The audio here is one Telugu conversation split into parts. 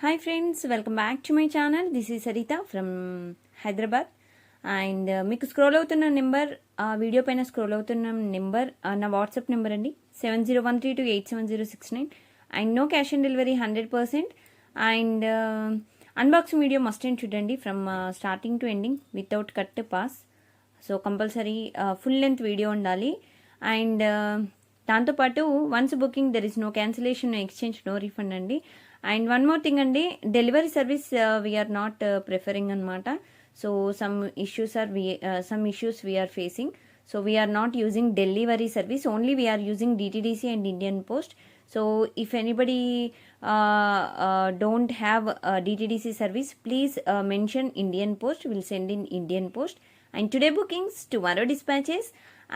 Hi friends, welcome back to my channel. This is Sarita from Hyderabad. And మీకు స్క్రోల్ అవుతున్న నెంబర్ వీడియో పైన స్క్రోల్ అవుతున్న నెంబర్ నా వాట్సాప్ నెంబర్ అండి 7013287069 and no cash on delivery 100%. And unboxing video must and చూడండి from starting to ending without cut pass. So compulsory full length video ఉండాలి. అండ్ దాంతోపాటు once booking there is no cancellation, no exchange, no refund అండి. అండ్ వన్ మోర్ థింగ్ అండి, delivery service we are not preferring అనమాట. So some issues we are facing, so we are not using delivery service, only we are using DTDC and Indian Post. So if anybody don't have DTDC service, please mention Indian Post, we'll send in Indian Post. And today bookings, tomorrow dispatches.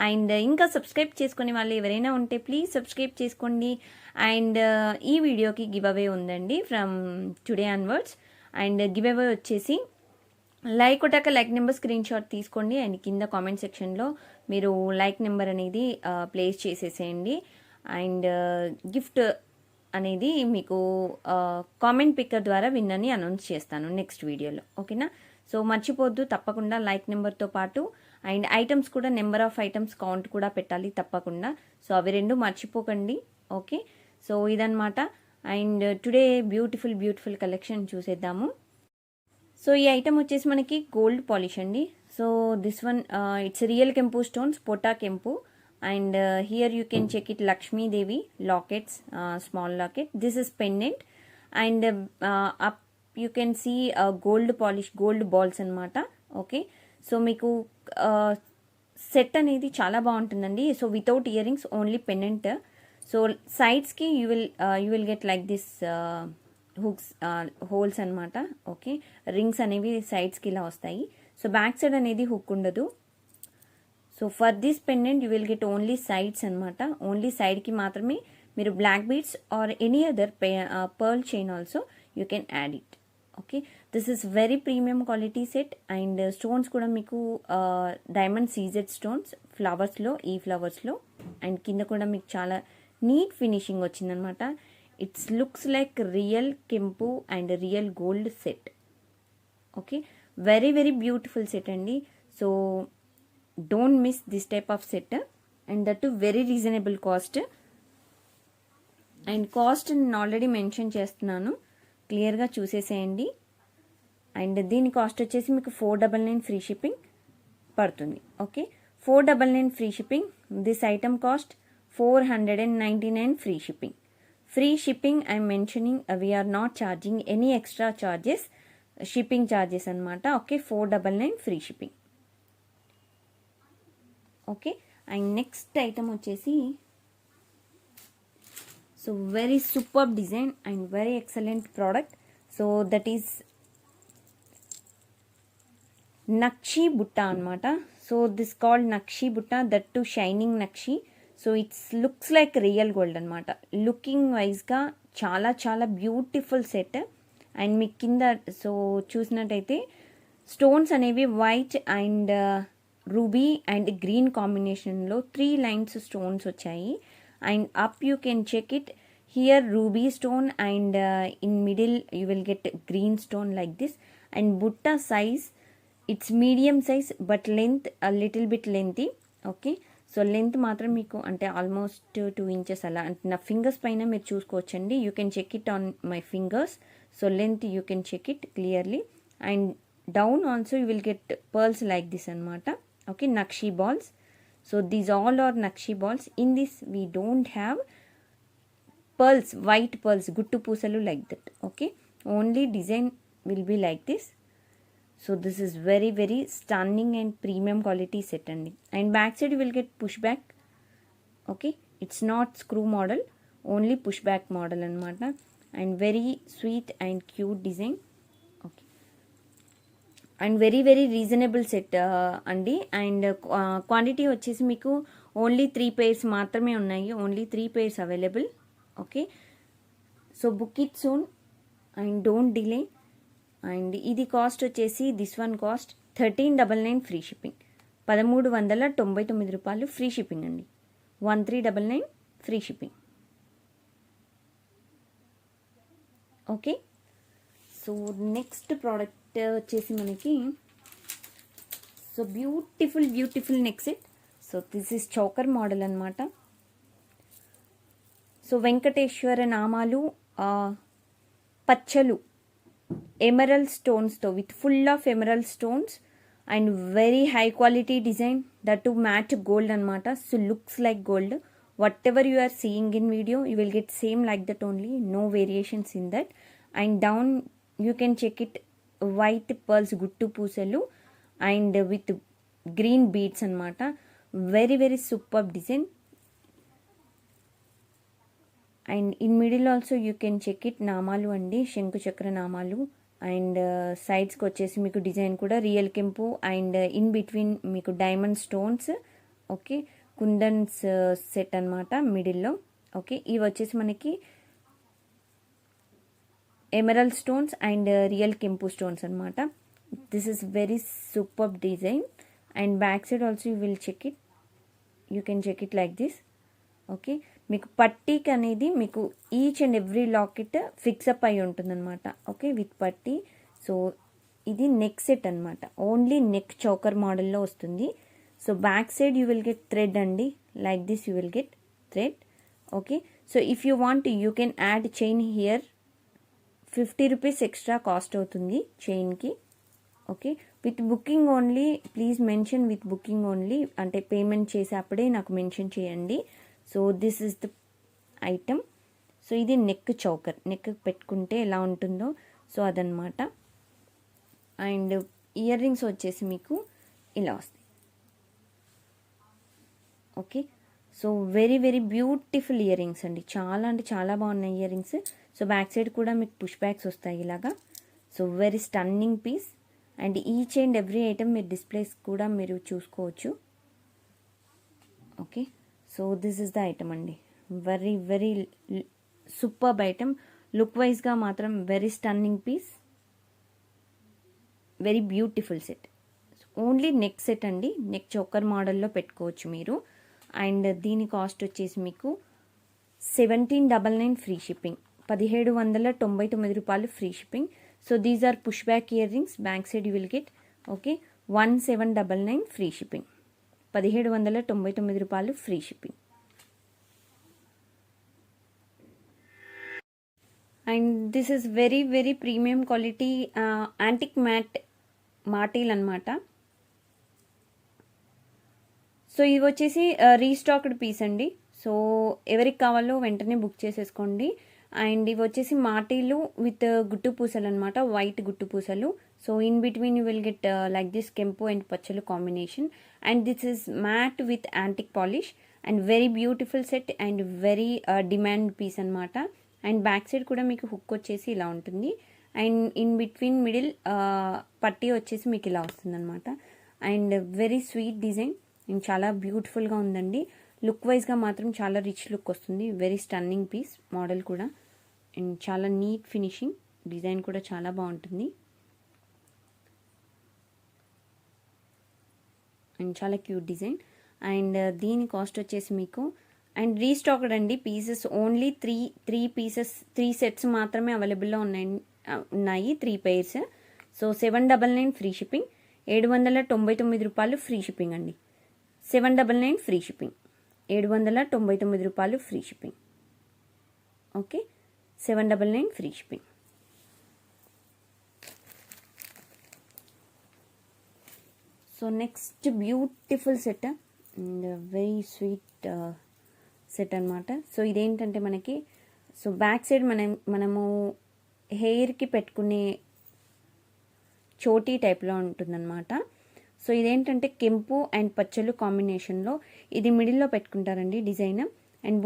And ఇంకా సబ్స్క్రైబ్ చేసుకునే వాళ్ళు ఎవరైనా ఉంటే ప్లీజ్ సబ్స్క్రైబ్ చేసుకోండి. అండ్ ఈ వీడియోకి గివ్ అవే ఉందండి from today onwards. And give away వచ్చేసి లైక్ కొట్టాక లైక్ నెంబర్ స్క్రీన్ షాట్ తీసుకోండి. అండ్ కింద కామెంట్ సెక్షన్లో మీరు లైక్ నెంబర్ అనేది ప్లేస్ చేసేసేయండి. అండ్ గిఫ్ట్ అనేది మీకు కామెంట్ పిక్కర్ ద్వారా విన్నని అనౌన్స్ చేస్తాను నెక్స్ట్ వీడియోలో, ఓకేనా? సో మర్చిపోద్దు తప్పకుండా లైక్ నెంబర్తో పాటు అండ్ ఐటమ్స్ కూడా, నెంబర్ ఆఫ్ ఐటమ్స్ కౌంట్ కూడా పెట్టాలి తప్పకుండా. సో అవి రెండు మర్చిపోకండి, ఓకే? సో ఇదన్నమాట. అండ్ టుడే బ్యూటిఫుల్ కలెక్షన్ చూసేద్దాము. సో ఈ ఐటమ్ వచ్చేసి మనకి గోల్డ్ పాలిష్ అండి. So this one it's real కెంపు స్టోన్స్, పోటా కెంపు. And here you can check it Lakshmidevi lockets, small locket. This is pendant. And up you can see gold polish, gold balls అనమాట, ఓకే? సో మీకు సెట్ అనేది చాలా బాగుంటుందండి. So without earrings, only pendant. So సైడ్స్కి you will get like this hooks, holes అనమాట, ఓకే? రింగ్స్ అనేవి సైడ్స్కి ఇలా వస్తాయి. సో బ్యాక్ సైడ్ అనేది హుక్ ఉండదు. So for this pendant you will get only sides అనమాట. ఓన్లీ సైడ్కి మాత్రమే మీరు black beads or any other pearl chain also you can add it, okay? This is very premium quality set. And stones కూడా మీకు డైమండ్ సీజెడ్ స్టోన్స్ ఫ్లవర్స్లో, ఈ ఫ్లవర్స్లో. అండ్ కింద కూడా మీకు చాలా నీట్ ఫినిషింగ్ వచ్చిందనమాట. ఇట్స్ లుక్స్ లైక్ రియల్ కెంపు and real gold set, okay? Very beautiful set అండి. So don't miss this type of set. And that too very reasonable cost. And cost నేను ఆల్రెడీ మెన్షన్ చేస్తున్నాను, క్లియర్గా చూసేసేయండి. అండ్ దీని కాస్ట్ వచ్చేసి మీకు 499 ఫ్రీ షిప్పింగ్ పడుతుంది, okay? 499 free shipping. This item cost 499 free shipping. Free shipping I'm mentioning, we are not charging any extra charges, shipping charges అనమాట, okay? 499 free shipping, okay? And next item వచ్చేసి, so very super design and very excellent product. So that is నక్షి బుట్ట అనమాట. సో దిస్ కాల్డ్ నక్షి బుట్ట, దట్ టు షైనింగ్ నక్షి. So it's looks like real gold అనమాట. లుకింగ్ వైజ్గా చాలా బ్యూటిఫుల్ సెట్. అండ్ మీ కింద సో చూసినట్టయితే స్టోన్స్ అనేవి white and ruby and green కాంబినేషన్లో 3 లైన్స్ స్టోన్స్ వచ్చాయి. And up you can check it here ruby stone and in middle you will get green stone like this. And బుట్ట size it's medium size but length little bit lengthy, okay? So length మాత్రం మీకు అంటే ఆల్మోస్ట్ 2 ఇంచెస్ అలా, అంటే నా ఫింగర్స్ పైన మీరు చూసుకోవచ్చండి. You can check it on my fingers. So length you can check it clearly. And down also you will get pearls like this అనమాట, ఓకే? నక్షి balls. So these all are నక్షి balls. In this we don't have pearls, white pearls, గుట్టు పూసలు like that, okay? Only design will be like this. So this is very stunning and premium quality set అండి. And back side you will get push back, okay? It's not screw model, only push back model అనమాట. And very sweet and cute design, okay? And very reasonable set అండి. అండ్ క్వాంటిటీ వచ్చేసి మీకు ఓన్లీ 3 pairs మాత్రమే ఉన్నాయి, only 3 pairs available, okay? So book it soon and don't delay. And ఇది కాస్ట్ వచ్చేసి this one cost 1399 free shipping. 1399 రూపాయలు ఫ్రీ షిప్పింగ్ అండి. 1399 free shipping, okay? So next product వచ్చేసి మనకి so beautiful neck set. So this is choker model అనమాట. సో వెంకటేశ్వర నామాలు పచ్చలు ఎమరల్ స్టోన్స్తో with full of emerald stones and very high quality design, that too matt gold అనమాట. So looks like gold. Whatever you are seeing in video you will get same like that only, no variations in that. And down you can check it white pearls గుట్టు పూసలు అండ్ విత్ గ్రీన్ బీడ్స్ అనమాట. Very super design. And in middle also you can check it నామాలు అండి, శంకు చక్ర నామాలు. అండ్ సైడ్స్కి వచ్చేసి మీకు డిజైన్ కూడా రియల్ కెంపు అండ్ ఇన్ బిట్వీన్ మీకు diamond stones. Okay, kundans set అనమాట మిడిల్లో. ఓకే, ఇవి వచ్చేసి మనకి ఎమరల్ స్టోన్స్ అండ్ రియల్ కెంపు స్టోన్స్ అనమాట. This is very super design. And back side also you will check it, you can check it like this. Okay, మీకు పట్టీకి అనేది మీకు each and every locket fix up అయి ఉంటుందన్నమాట. ఓకే, విత్ పట్టీ. సో ఇది నెక్ సెట్ అనమాట, ఓన్లీ నెక్ చౌకర్ మోడల్లో వస్తుంది. So back side you will get thread అండి, like this you will get thread. Okay, so if you want you can add chain here. 50 rupees extra cost అవుతుంది చైన్కి. Okay, with booking only, please mention with booking only, అంటే పేమెంట్ చేసేప్పుడే నాకు మెన్షన్ చేయండి. So this is the item. సో ఇది నెక్ చౌకర్, నెక్ పెట్టుకుంటే ఎలా ఉంటుందో సో అదనమాట. అండ్ ఇయర్ రింగ్స్ వచ్చేసి మీకు ఇలా వస్తాయి. Okay, so very beautiful earrings అండి, చాలా అంటే చాలా బాగున్నాయి earrings. So back side కూడా మీకు పుష్ బ్యాక్స్ వస్తాయి ఇలాగా. So very stunning piece. And each and every item మీరు డిస్ప్లేస్ కూడా మీరు చూసుకోవచ్చు. Okay, so this is the item అండి, వెరీ సూపర్బ్ ఐటమ్. లుక్ వైజ్గా మాత్రం very stunning piece, very beautiful set. Only neck set అండి, నెక్ చోకర్ మోడల్లో పెట్టుకోవచ్చు మీరు. అండ్ దీని కాస్ట్ వచ్చేసి మీకు 1799 ఫ్రీ షిప్పింగ్, 1799 రూపాయలు free shipping. So these are push back earrings, back side you will get. Okay, 1799 free shipping, 1799 రూపాయలు free shipping. And this is very premium quality antique matt material అనమాట. సో ఇవి వచ్చేసి రీస్టాక్డ్ పీస్ అండి. సో ఎవరికి కావాలో వెంటనే బుక్ చేసేసుకోండి. అండ్ ఇవి వచ్చేసి మాటీలు విత్ గుట్టు పూసలు అనమాట, వైట్ గుట్టు పూసలు. So in between you will get like this కెంపు అండ్ పచ్చలు combination. And this is matte with antique polish and very beautiful set and very demand piece అనమాట. అండ్ బ్యాక్ సైడ్ కూడా మీకు హుక్ వచ్చేసి ఇలా ఉంటుంది. అండ్ ఇన్ బిట్వీన్ మిడిల్ పట్టీ వచ్చేసి మీకు ఇలా వస్తుంది అనమాట. And very sweet design and చాలా బ్యూటిఫుల్గా ఉందండి. లుక్ వైజ్గా మాత్రం చాలా రిచ్ లుక్ వస్తుంది. వెరీ స్టన్నింగ్ పీస్, మోడల్ కూడా అండ్ చాలా నీట్ ఫినిషింగ్, డిజైన్ కూడా చాలా బాగుంటుంది అండ్ చాలా క్యూట్ డిజైన్. అండ్ దీని కాస్ట్ వచ్చేసి మీకు అండ్ రీస్టాక్డ్ అండి pieces, only three pieces, 3 sets మాత్రమే అవైలబుల్లో ఉన్నాయి 3 pairs. సో 799 ఫ్రీ షిప్పింగ్, 799 రూపాయలు ఫ్రీ షిప్పింగ్ అండి. 799 ఫ్రీ షిప్పింగ్, 799 రూపాయలు free shipping. Okay, 799 free shipping. So next beautiful set and very sweet set అనమాట. సో ఇదేంటంటే మనకి సో బ్యాక్ సైడ్ మనము హెయిర్కి పెట్టుకునే చోటీ టైప్లో ఉంటుందన్నమాట. సో ఇదేంటంటే కెంపు అండ్ పచ్చలు కాంబినేషన్లో ఇది మిడిల్లో పెట్టుకుంటారండి డిజైన్. అండ్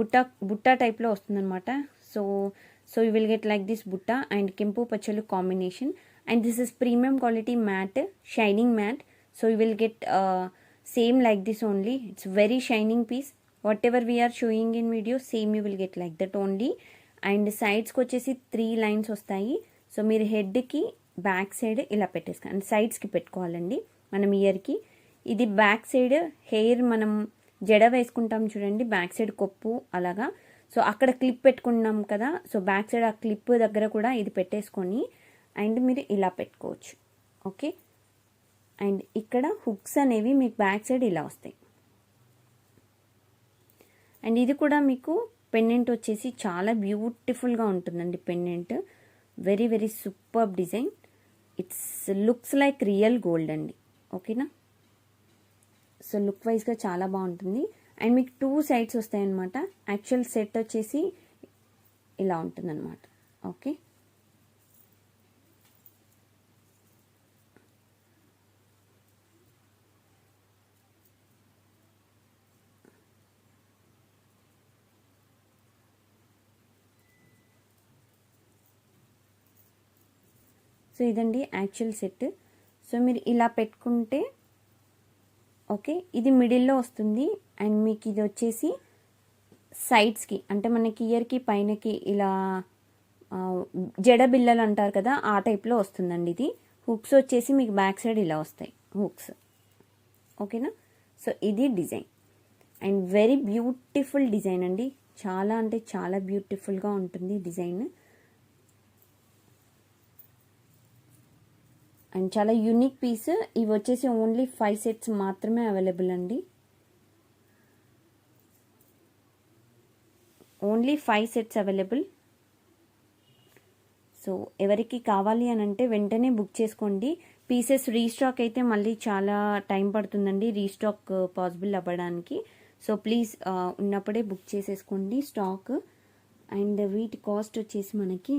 బుట్టా టైప్లో వస్తుందన్నమాట. So you will get like this బుట్టా అండ్ కెంపు పచ్చలు combination. And this is premium quality matt, shining matt. So you will get same like this only. It's very shining piece. Whatever we're showing in video same you will get like that only. And సైడ్స్కి వచ్చేసి 3 lines వస్తాయి. సో మీరు హెడ్కి బ్యాక్ సైడ్ ఇలా పెట్టేసుకోండి, అండ్ సైడ్స్కి పెట్టుకోవాలండి మనం ఇయర్కి. ఇది బ్యాక్ సైడ్ హెయిర్ మనం జడ వేసుకుంటాం చూడండి, బ్యాక్ సైడ్ కొప్పు అలాగా. సో అక్కడ క్లిప్ పెట్టుకున్నాం కదా, సో బ్యాక్ సైడ్ ఆ క్లిప్ దగ్గర కూడా ఇది పెట్టేసుకొని అండ్ మీరు ఇలా పెట్టుకోవచ్చు. ఓకే, అండ్ ఇక్కడ హుక్స్ అనేవి మీకు బ్యాక్ సైడ్ ఇలా వస్తాయి. అండ్ ఇది కూడా మీకు పెండెంట్ వచ్చేసి చాలా బ్యూటిఫుల్గా ఉంటుందండి. Pendant very very super design. It's looks like real gold అండి. ఓకేనా, సో లుక్ వైజ్గా చాలా బాగుంటుంది. అండ్ మీకు 2 సైడ్స్ వస్తాయన్నమాట. యాక్చువల్ సెట్ వచ్చేసి ఇలా ఉంటుందన్నమాట. ఓకే, సో ఇదండి యాక్చువల్ సెట్. సో మీరు ఇలా పెట్టుకుంటే ఓకే, ఇది మిడిల్లో వస్తుంది. అండ్ మీకు ఇది వచ్చేసి సైడ్స్కి అంటే మనకి ఇయర్కి పైనకి ఇలా జడ బిల్లలు అంటారు కదా, ఆ టైప్లో వస్తుందండి ఇది. హుక్స్ వచ్చేసి మీకు బ్యాక్ సైడ్ ఇలా వస్తాయి హుక్స్. ఓకేనా, సో ఇది design and very beautiful design అండి. చాలా అంటే చాలా బ్యూటిఫుల్గా ఉంటుంది డిజైన్. అండ్ చాలా యూనిక్ పీస్. ఇవి వచ్చేసి ఓన్లీ 5 సెట్స్ మాత్రమే అవైలబుల్ అండి. Only 5 sets available. సో ఎవరికి కావాలి అని అంటే వెంటనే బుక్ చేసుకోండి. పీసెస్ రీస్టాక్ అయితే మళ్ళీ చాలా టైం పడుతుందండి రీస్టాక్ పాసిబుల్ అవ్వడానికి. సో ప్లీజ్ ఉన్నప్పుడే బుక్ చేసేసుకోండి స్టాక్. అండ్ వీటి కాస్ట్ వచ్చేసి మనకి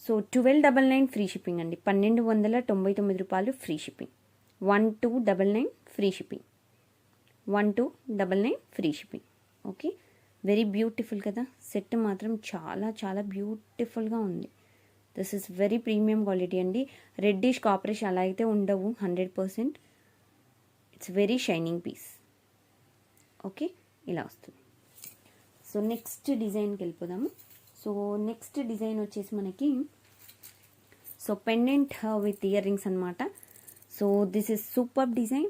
సో 1299 ఫ్రీ షిప్పింగ్ అండి. 1299 రూపాయలు free shipping. 1299 free shipping. 1299 free shipping. Okay, very beautiful కదా. సెట్ మాత్రం చాలా చాలా బ్యూటిఫుల్గా ఉంది. This is very premium quality అండి. రెడ్డిష్ కాపరేష్ అలా అయితే ఉండవు 100%. It's very shining piece. Okay, ఇలా వస్తుంది. సో నెక్స్ట్ డిజైన్కి వెళ్ళిపోదాము. సో నెక్స్ట్ డిజైన్ వచ్చేసి మనకి so pendant with earrings అనమాట. So this is super design.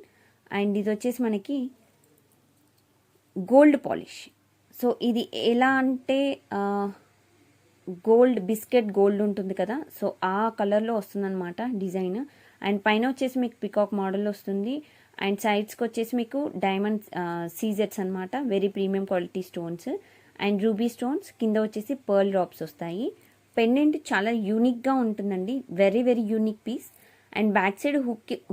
And ఇది వచ్చేసి మనకి గోల్డ్ పాలిష్. సో ఇది ఎలా అంటే గోల్డ్ బిస్కెట్ గోల్డ్ ఉంటుంది కదా, సో ఆ కలర్లో వస్తుందన్నమాట డిజైన్. అండ్ పైన వచ్చేసి మీకు పికాక్ మోడల్ వస్తుంది. అండ్ సైడ్స్కి వచ్చేసి మీకు డైమండ్ సీజెట్స్ అనమాట. Very premium quality stones and ruby stones. కింద వచ్చేసి పర్ల్ డ్రాప్స్ వస్తాయి. పెండెంట్ చాలా యూనిక్గా ఉంటుందండి. Very very unique piece. And back side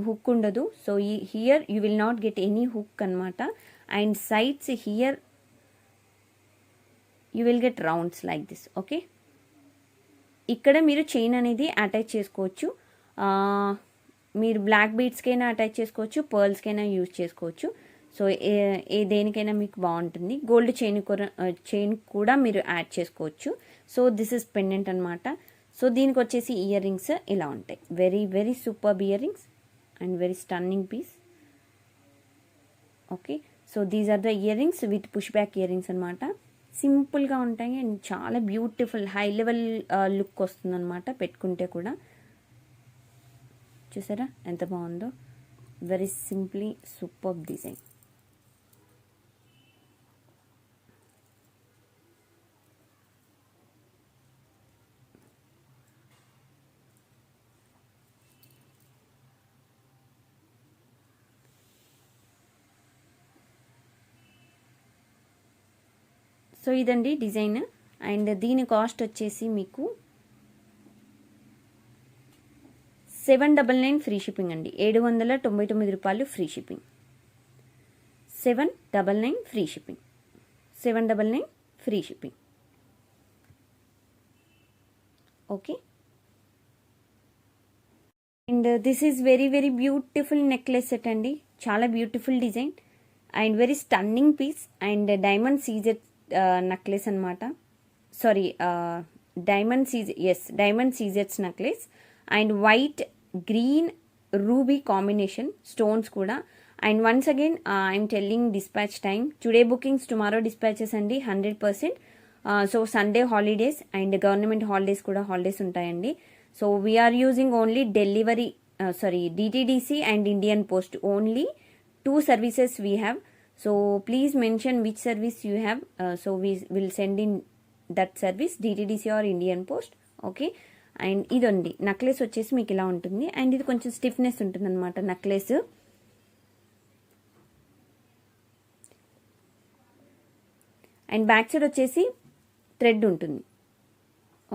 hook ఉండదు. So here you will not get any hook అనమాట. And sides here you will get rounds like this. Okay, ఇక్కడ మీరు చైన్ అనేది అటాచ్ చేసుకోవచ్చు. మీరు బ్లాక్ బీడ్స్కైనా అటాచ్ చేసుకోవచ్చు, పర్ల్స్కైనా యూజ్ చేసుకోవచ్చు. సో ఏ దేనికైనా మీకు బాగుంటుంది. గోల్డ్ చైన్ కూడా మీరు యాడ్ చేసుకోవచ్చు. సో దిస్ ఇస్ పెండెంట్ అనమాట. సో దీనికి వచ్చేసి ఇయర్ రింగ్స్ ఇలా ఉంటాయి. Very very super earrings and very stunning piece. Okay, so these are the earrings with push back earrings అనమాట. సింపుల్గా ఉంటాయి అండ్ చాలా బ్యూటిఫుల్ హై లెవెల్ లుక్ వస్తుంది అనమాట పెట్టుకుంటే కూడా. చూసారా ఎంత బాగుందో. Very simply super design. So ఇదండి డిజైన్. అండ్ దీని కాస్ట్ వచ్చేసి మీకు 799 ఫ్రీ షిప్పింగ్ అండి. 799 రూపాయలు free shipping. 799 free shipping. 799 free shipping. Okay, and this is very very beautiful necklace set అండి. చాలా beautiful design and very stunning piece. And diamond CZ necklace అనమాట. సారీ, డైమండ్ సీజెట్స్ necklace and white green ruby combination stones కూడా. And once again I'm telling dispatch time. Today bookings tomorrow dispatches అండి 100%. So Sunday holidays and government holidays కూడా హాలిడేస్ ఉంటాయండి. So we are using only delivery DTDC and Indian Post. Only 2 services we have. So please mention which service you have. So we will send in that service DTDC or Indian Post. Okay, and ఇదండి నెక్లెస్ వచ్చేసి మీకు ఇలా ఉంటుంది. అండ్ ఇది కొంచెం స్టిఫ్నెస్ ఉంటుంది అనమాట నెక్లెస్. అండ్ బ్యాక్ సైడ్ వచ్చేసి థ్రెడ్ ఉంటుంది.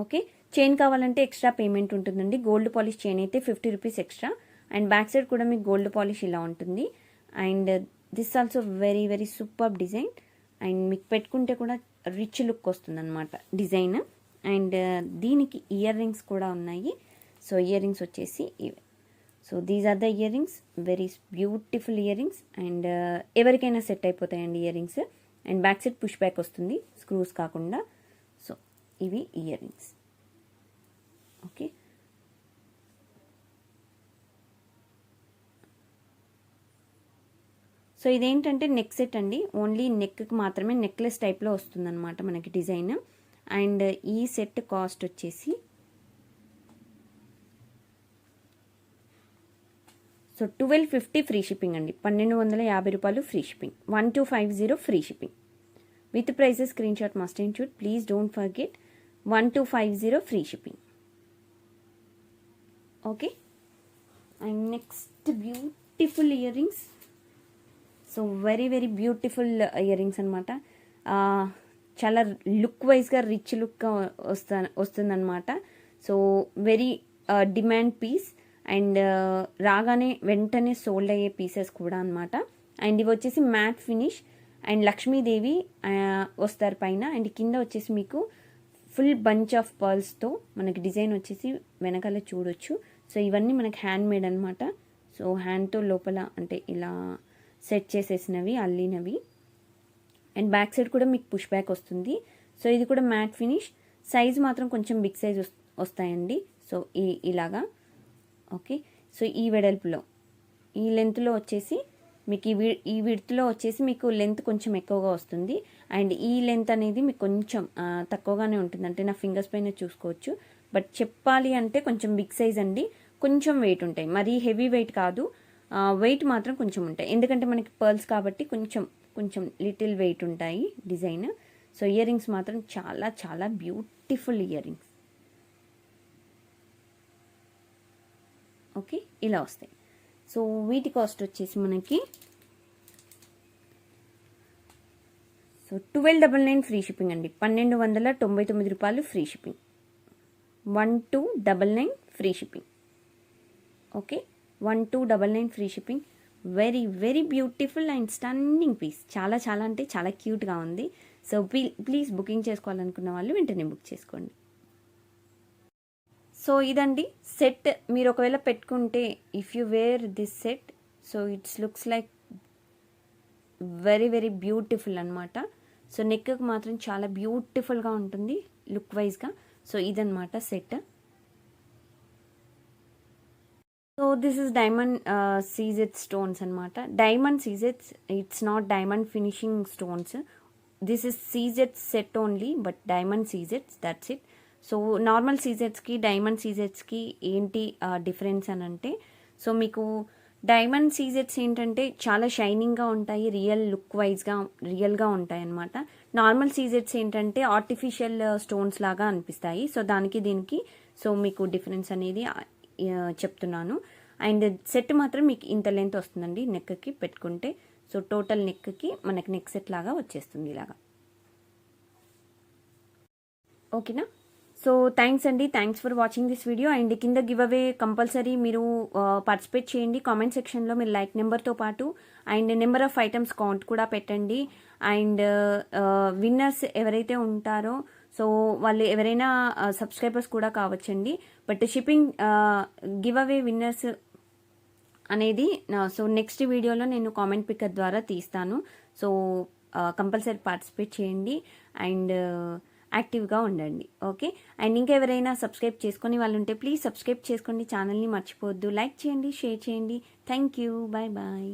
ఓకే, చైన్ కావాలంటే ఎక్స్ట్రా పేమెంట్ ఉంటుందండి. గోల్డ్ పాలిష్ చైన్ అయితే 50 rupees extra. And back side కూడా మీకు గోల్డ్ పాలిష్ ఇలా ఉంటుంది. And this also very very super design. And మీకు పెట్టుకుంటే కూడా రిచ్ లుక్ వస్తుంది అనమాట డిజైన్. అండ్ దీనికి ఇయర్ రింగ్స్ కూడా ఉన్నాయి. సో ఇయర్ రింగ్స్ వచ్చేసి ఇవి. So these are the earrings, very beautiful earrings. And ఎవరికైనా సెట్ అయిపోతాయండి earrings. And back side push back వస్తుంది, స్క్రూస్ కాకుండా. సో ఇవి ఇయర్ రింగ్స్. ఓకే, సో ఇదేంటంటే నెక్ సెట్ అండి. ఓన్లీ నెక్కి మాత్రమే నెక్లెస్ టైప్లో వస్తుందన్నమాట మనకి డిజైన్. అండ్ ఈ సెట్ కాస్ట్ వచ్చేసి సో 1250 ఫ్రీ షిప్పింగ్ అండి. 1250 రూపాయలు free shipping. 1250 free shipping with prizes. Screenshot must and shoot. Please don't forget 1250 free shipping. Okay, and next beautiful earrings. So very very beautiful earrings అనమాట. చాలా లుక్ వైజ్గా రిచ్ లుక్ వస్తుందన్నమాట. So very demand piece. And రాగానే వెంటనే సోల్డ్ అయ్యే పీసెస్ కూడా అనమాట. అండ్ ఇవి వచ్చేసి మ్యాట్ ఫినిష్. అండ్ లక్ష్మీదేవి వస్తారు పైన. అండ్ కింద వచ్చేసి మీకు ఫుల్ బంచ్ ఆఫ్ పర్ల్స్తో మనకి డిజైన్ వచ్చేసి వెనకాల చూడొచ్చు. సో ఇవన్నీ మనకి హ్యాండ్ మేడ్ అనమాట. సో హ్యాండ్తో లోపల అంటే ఇలా సెట్ చేసేసినవి, అల్లినవి. అండ్ బ్యాక్ సైడ్ కూడా మీకు పుష్ బ్యాక్ వస్తుంది. సో ఇది కూడా మ్యాట్ ఫినిష్. సైజ్ మాత్రం కొంచెం బిగ్ సైజ్ వస్తాయండి. సో ఇలాగా. ఓకే, సో ఈ వెడల్పులో, ఈ లెంత్లో వచ్చేసి మీకు ఈ విడ్త్లో వచ్చేసి మీకు లెంత్ కొంచెం ఎక్కువగా వస్తుంది. అండ్ ఈ లెంత్ అనేది మీకు కొంచెం తక్కువగానే ఉంటుంది. అంటే నా ఫింగర్స్ పైన చూసుకోవచ్చు. బట్ చెప్పాలి అంటే కొంచెం బిగ్ సైజ్ అండి. కొంచెం వెయిట్ ఉంటాయి, మరీ హెవీ వెయిట్ కాదు. వెయిట్ మాత్రం కొంచెం ఉంటాయి, ఎందుకంటే మనకి పర్ల్స్ కాబట్టి కొంచెం కొంచెం లిటిల్ వెయిట్ ఉంటాయి డిజైన్. సో ఇయర్ రింగ్స్ మాత్రం చాలా చాలా బ్యూటిఫుల్ ఇయర్ రింగ్స్. ఓకే, ఇలా వస్తాయి. సో వీటి కాస్ట్ వచ్చేసి మనకి సో 1299 ఫ్రీ షిప్పింగ్ అండి. 1299 రూపాయలు free shipping. 1299 free shipping. Okay, 1299 free shipping. Very very beautiful and stunning piece. చాలా చాలా అంటే చాలా క్యూట్గా ఉంది. సో ప్లీజ్ బుకింగ్ చేసుకోవాలనుకున్న వాళ్ళు వెంటనే బుక్ చేసుకోండి. సో ఇదండి సెట్. మీరు ఒకవేళ పెట్టుకుంటే if you wear this set, so it's looks like very very beautiful అనమాట. సో నెక్కి మాత్రం చాలా బ్యూటిఫుల్గా ఉంటుంది లుక్ వైజ్గా. సో ఇదనమాట set. So this is diamond CZ stones అనమాట. Diamond సీజెడ్స్, it's not diamond finishing stones. This is CZ set only, but diamond సీజెడ్స్, that's it. So normal సీజెడ్స్కి diamond సీజెడ్స్కి ఏంటి డిఫరెన్స్ అని అంటే, సో మీకు డైమండ్ సీజెడ్స్ ఏంటంటే చాలా షైనింగ్గా ఉంటాయి, రియల్ లుక్ వైజ్గా రియల్గా ఉంటాయి అన్నమాట. నార్మల్ సీజెడ్స్ ఏంటంటే ఆర్టిఫిషియల్ స్టోన్స్ లాగా అనిపిస్తాయి. సో దానికి దీనికి సో మీకు డిఫరెన్స్ అనేది చెప్తున్నాను. అండ్ సెట్ మాత్రం మీకు ఇంత లెంత్ వస్తుందండి నెక్కి పెట్టుకుంటే. సో టోటల్ నెక్కి మనకి నెక్ సెట్ లాగా వచ్చేస్తుంది ఇలాగా. ఓకేనా? సో థ్యాంక్స్ అండి, thanks for watching this video. And కింద గివ్ అవే కంపల్సరీ మీరు పార్టిసిపేట్ చేయండి. కామెంట్ సెక్షన్లో మీరు లైక్ నెంబర్తో పాటు and number of items count కూడా పెట్టండి. అండ్ విన్నర్స్ ఎవరైతే ఉంటారో సో వాళ్ళు ఎవరైనా సబ్స్క్రైబర్స్ కూడా కావచ్చండి. But shipping give away winners అనేది సో నెక్స్ట్ వీడియోలో నేను కామెంట్ పికర్ ద్వారా తీస్తాను. సో కంపల్సరీ పార్టిసిపేట్ చేయండి అండ్ యాక్టివ్గా ఉండండి. ఓకే, అండ్ ఇంకా ఎవరైనా సబ్స్క్రైబ్ చేసుకొని వాళ్ళు ఉంటే ప్లీజ్ సబ్స్క్రైబ్ చేసుకోండి. ఛానల్ని మర్చిపోవద్దు. లైక్ చేయండి, షేర్ చేయండి. Thank you, bye bye.